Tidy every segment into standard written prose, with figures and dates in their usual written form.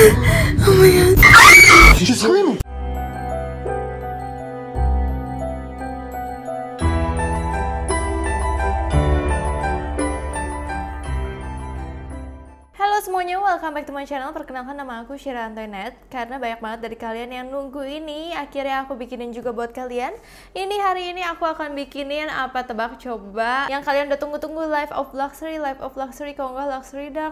Oh my god. She's just screaming. Semuanya, welcome back to my channel. Perkenalkan, nama aku Syira Antoinette. Karena banyak banget dari kalian yang nunggu ini, akhirnya aku bikinin juga buat kalian. Hari ini aku akan bikinin apa, tebak coba, yang kalian udah tunggu-tunggu, Life of Luxury, kalau nggak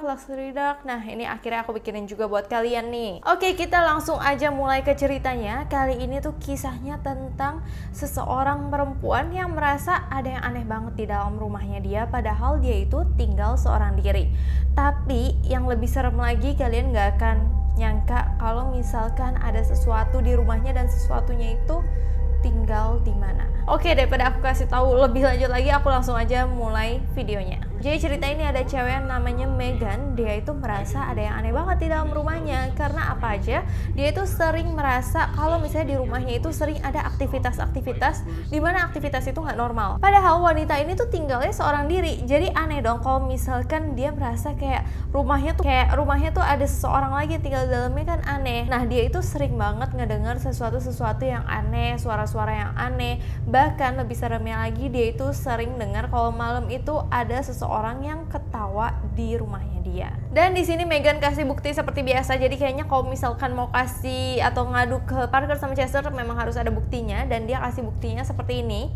Luxury Dark. Nah, ini akhirnya aku bikinin juga buat kalian nih. Oke, kita langsung aja mulai ke ceritanya. Kali ini tuh kisahnya tentang seseorang perempuan yang merasa ada yang aneh banget di dalam rumahnya dia, padahal dia itu tinggal seorang diri. Tapi yang lebih serem lagi, kalian nggak akan nyangka kalau misalkan ada sesuatu di rumahnya dan sesuatunya itu tinggal di mana. Oke, daripada aku kasih tahu lebih lanjut lagi, aku langsung aja mulai videonya. Jadi cerita ini ada cewek yang namanya Megan. Dia itu merasa ada yang aneh banget di dalam rumahnya. Karena apa aja, dia itu sering merasa kalau misalnya di rumahnya itu sering ada aktivitas-aktivitas dimana aktivitas itu nggak normal. Padahal wanita ini tuh tinggalnya seorang diri. Jadi aneh dong kalau misalkan dia merasa kayak rumahnya tuh ada seseorang lagi yang tinggal di dalamnya, kan aneh. Nah, dia itu sering banget ngedengar sesuatu yang aneh, suara-suara yang aneh. Bahkan lebih seremnya lagi, dia itu sering dengar kalau malam itu ada seseorang yang ketawa di rumahnya dia. Dan di sini Megan kasih bukti seperti biasa. Jadi kayaknya kalau misalkan mau kasih atau ngadu ke Parker sama Chester, memang harus ada buktinya, dan dia kasih buktinya seperti ini.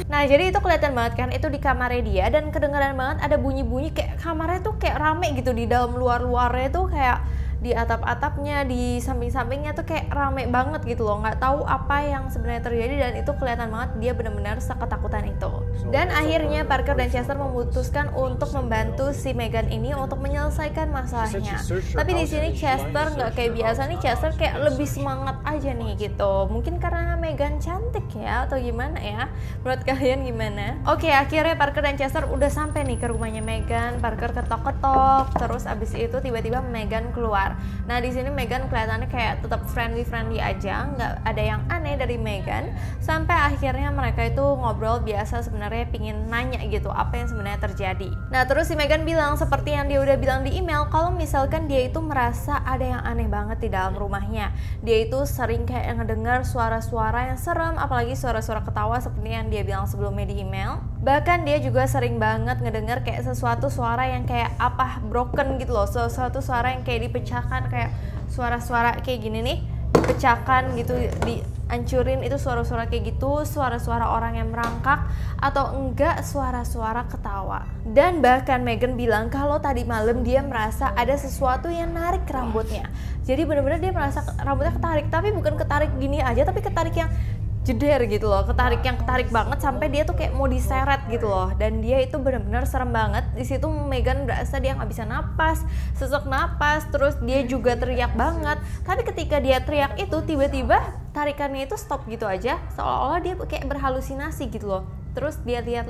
Nah, jadi itu kelihatan banget kan, itu di kamarnya dia, dan kedengaran banget ada bunyi-bunyi kayak kamarnya tuh kayak rame gitu, di dalam luarnya tuh kayak di atap-atapnya, di samping-sampingnya tuh kayak rame banget gitu loh. Nggak tahu apa yang sebenarnya terjadi, dan itu kelihatan banget dia benar-benar seketakutan itu. Dan akhirnya Parker dan Chester memutuskan untuk membantu si Megan ini untuk menyelesaikan masalahnya. Tapi di sini Chester nggak kayak biasa nih, Chester kayak lebih semangat aja nih gitu. Mungkin karena Megan cantik ya, atau gimana ya? Menurut kalian gimana? Oke, akhirnya Parker dan Chester udah sampai nih ke rumahnya Megan. Parker ketok-ketok, terus abis itu tiba-tiba Megan keluar. Nah, di sini Megan kelihatannya kayak tetap friendly aja, nggak ada yang aneh dari Megan. Sampai akhirnya mereka itu ngobrol biasa, sebenarnya pingin nanya gitu apa yang sebenarnya terjadi. Nah, terus si Megan bilang seperti yang dia udah bilang di email, kalau misalkan dia itu merasa ada yang aneh banget di dalam rumahnya. Dia itu sering kayak ngedengar suara-suara yang serem, apalagi suara-suara ketawa seperti yang dia bilang sebelumnya di email. Bahkan dia juga sering banget ngedengar kayak sesuatu suara yang kayak apa, broken gitu loh, sesuatu suara yang kayak dipecahkan, kayak suara-suara kayak gini nih, dipecahkan gitu, dihancurin, itu suara-suara kayak gitu, suara-suara orang yang merangkak, atau enggak suara-suara ketawa. Dan bahkan Megan bilang kalau tadi malam dia merasa ada sesuatu yang narik rambutnya. Jadi benar-benar dia merasa rambutnya ketarik, tapi bukan ketarik gini aja, tapi ketarik yang jeder gitu loh, ketarik banget sampai dia tuh kayak mau diseret gitu loh. Dan dia itu benar-benar serem banget. Di situ Megan berasa dia nggak bisa napas, sesak napas, terus dia juga teriak banget. Tapi ketika dia teriak itu, tiba-tiba tarikannya itu stop gitu aja, seolah-olah dia kayak berhalusinasi gitu loh. Terus dia lihat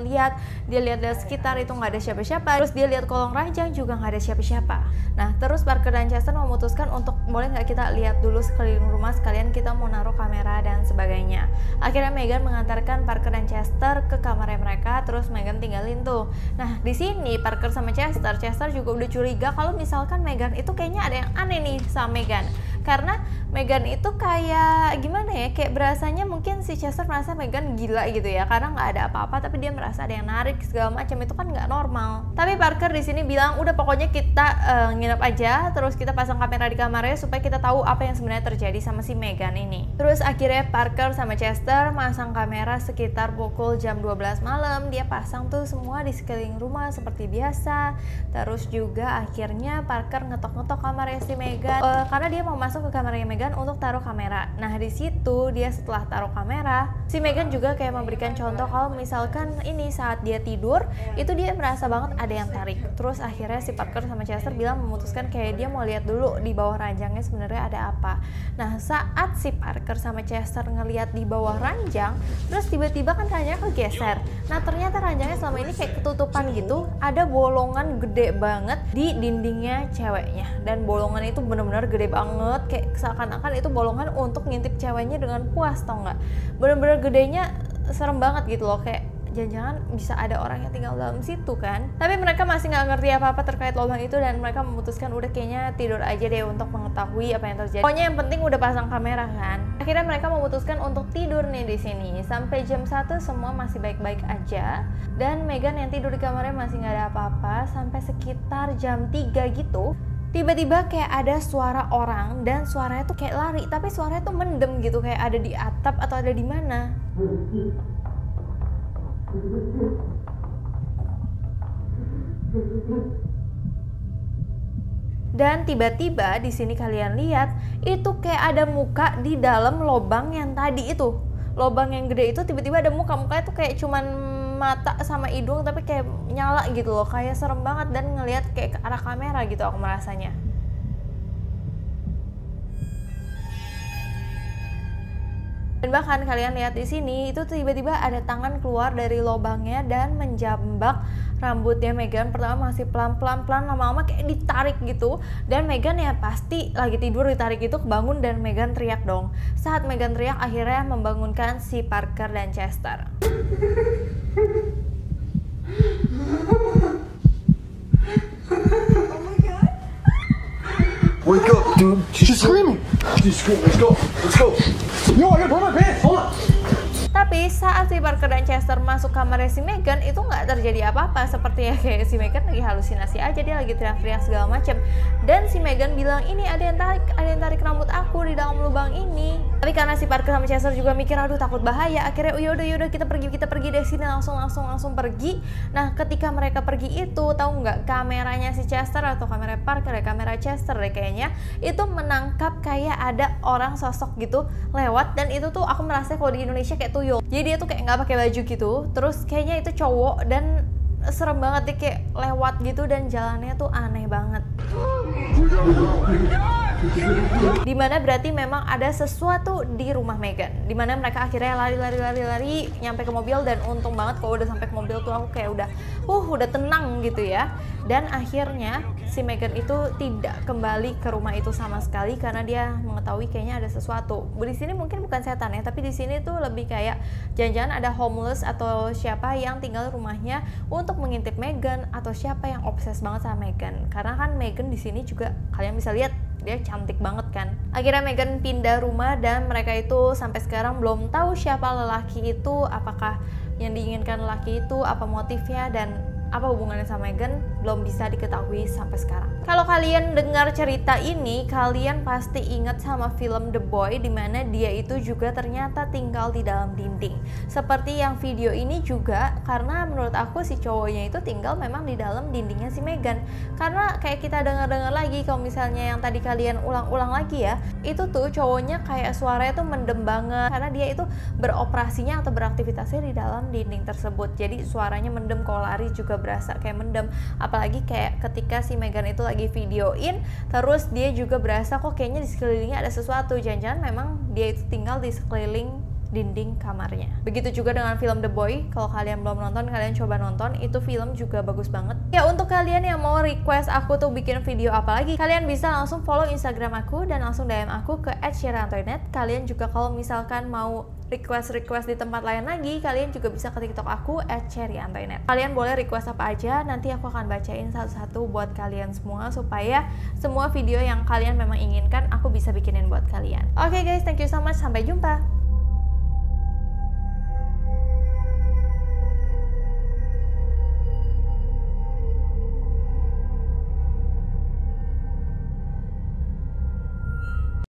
sekitar itu nggak ada siapa-siapa. Terus dia lihat kolong ranjang juga nggak ada siapa-siapa. Nah, terus Parker dan Chester memutuskan untuk boleh nggak kita lihat dulu sekeliling rumah, sekalian kita mau naruh kamera dan sebagainya. Akhirnya Megan mengantarkan Parker dan Chester ke kamarnya mereka, terus Megan tinggalin tuh. Nah, di sini Parker sama Chester juga udah curiga kalau misalkan Megan itu kayaknya ada yang aneh nih sama Megan. Karena Megan itu kayak gimana ya, kayak berasanya mungkin si Chester merasa Megan gila gitu ya, karena nggak ada apa-apa tapi dia merasa ada yang narik segala macam, itu kan nggak normal. Tapi Parker di sini bilang udah pokoknya kita nginep aja, terus kita pasang kamera di kamarnya supaya kita tahu apa yang sebenarnya terjadi sama si Megan ini. Terus akhirnya Parker sama Chester masang kamera sekitar pukul jam 12 malam. Dia pasang tuh semua di sekeliling rumah seperti biasa. Terus juga akhirnya Parker ngetok-ngetok kamarnya si Megan karena dia mau masuk ke kamarnya Megan untuk taruh kamera. Nah, di situ dia setelah taruh kamera, si Megan juga kayak memberikan contoh kalau misalkan ini saat dia tidur itu dia merasa banget ada yang tarik. Terus akhirnya si Parker sama Chester bilang memutuskan kayak dia mau lihat dulu di bawah ranjangnya sebenarnya ada apa. Nah, saat si Parker sama Chester ngelihat di bawah ranjang, terus tiba-tiba kan ranjangnya kegeser. Nah, ternyata ranjangnya selama ini kayak ketutupan gitu, ada bolongan gede banget di dindingnya ceweknya. Dan bolongan itu bener-bener gede banget, kayak seakan-akan itu bolongan untuk ngintip ceweknya dengan puas, tau nggak? Bener-bener gedenya serem banget gitu loh, kayak jangan-jangan bisa ada orang yang tinggal dalam situ kan. Tapi mereka masih nggak ngerti apa-apa terkait lubang itu, dan mereka memutuskan udah kayaknya tidur aja deh untuk mengetahui apa yang terjadi. Pokoknya yang penting udah pasang kamera kan. Akhirnya mereka memutuskan untuk tidur nih di sini. Sampai jam 1 semua masih baik-baik aja, dan Meghan yang tidur di kamarnya masih nggak ada apa-apa. Sampai sekitar jam 3 gitu, tiba-tiba kayak ada suara orang, dan suaranya tuh kayak lari, tapi suaranya tuh mendem gitu, kayak ada di atap atau ada di mana. Dan tiba-tiba di sini kalian lihat itu kayak ada muka di dalam lubang yang tadi itu. Lubang yang gede itu tiba-tiba ada mukanya tuh kayak cuman mata sama hidung, tapi kayak nyala gitu loh, kayak serem banget, dan ngelihat kayak ke arah kamera gitu aku merasanya. Dan bahkan kalian lihat di sini itu tiba-tiba ada tangan keluar dari lubangnya dan menjambak rambutnya Meghan. Pertama masih pelan-pelan, lama-lama kayak ditarik gitu, dan Meghan ya pasti lagi tidur ditarik itu kebangun, dan Meghan teriak dong. Saat Meghan teriak akhirnya membangunkan si Parker dan Chester. Wake up, dude. She's screaming. She's screaming. Let's go. Let's go. Yo, I gotta put my pants. Hold on. Tapi saat si Parker dan Chester masuk kamarnya si Meghan, itu nggak terjadi apa-apa. Seperti ya kayak si Meghan lagi halusinasi aja, dia lagi teriak-teriak segala macem. Dan si Meghan bilang, ini ada yang tarik rambut aku di dalam lubang ini. Tapi karena si Parker sama Chester juga mikir, aduh takut bahaya, akhirnya yaudah kita pergi dari sini, langsung pergi. Nah ketika mereka pergi itu, tahu nggak, kameranya si Chester atau kamera Parker ya, kamera Chester deh kayaknya, itu menangkap kayak ada orang sosok gitu lewat, dan itu tuh aku merasa kalau di Indonesia kayak tuyul. Jadi dia tuh kayak nggak pakai baju gitu, terus kayaknya itu cowok, dan serem banget dia kayak lewat gitu, dan jalannya tuh aneh banget. Dimana berarti memang ada sesuatu di rumah Meghan, dimana mereka akhirnya lari nyampe ke mobil, dan untung banget kalau udah sampai ke mobil tuh aku kayak udah tenang gitu ya. Dan akhirnya si Meghan itu tidak kembali ke rumah itu sama sekali karena dia mengetahui kayaknya ada sesuatu. Di sini mungkin bukan setan ya, tapi di sini tuh lebih kayak jangan-jangan ada homeless atau siapa yang tinggal rumahnya untuk mengintip Meghan, atau siapa yang obses banget sama Meghan. Karena kan Meghan di sini juga kalian bisa lihat dia cantik banget kan. Akhirnya Meghan pindah rumah, dan mereka itu sampai sekarang belum tahu siapa lelaki itu, apakah yang diinginkan lelaki itu, apa motifnya, dan apa hubungannya sama Meghan belum bisa diketahui sampai sekarang. Kalau kalian dengar cerita ini, kalian pasti ingat sama film The Boy, dimana dia itu juga ternyata tinggal di dalam dinding. Seperti yang video ini juga, karena menurut aku si cowoknya itu tinggal memang di dalam dindingnya si Meghan. Karena kayak kita dengar-dengar lagi, kalau misalnya yang tadi kalian ulang-ulang lagi ya, itu tuh cowoknya kayak suaranya tuh mendem banget, karena dia itu beroperasinya atau beraktivitasnya di dalam dinding tersebut. Jadi suaranya mendem, kalau lari juga berasa kayak mendem. Apalagi kayak ketika si Meghan itu lagi videoin, terus dia juga berasa kok kayaknya di sekelilingnya ada sesuatu. Jangan-jangan memang dia itu tinggal di sekeliling dinding kamarnya. Begitu juga dengan film The Boy. Kalau kalian belum nonton, kalian coba nonton. Itu film juga bagus banget. Ya untuk kalian yang mau request aku tuh bikin video apa lagi, kalian bisa langsung follow Instagram aku dan langsung DM aku ke @sherryantoinette. Kalian juga kalau misalkan mau request di tempat lain lagi, kalian juga bisa ke TikTok aku @sherryantoinette. Kalian boleh request apa aja, nanti aku akan bacain satu-satu buat kalian semua, supaya semua video yang kalian memang inginkan aku bisa bikinin buat kalian. Oke guys, thank you so much, sampai jumpa.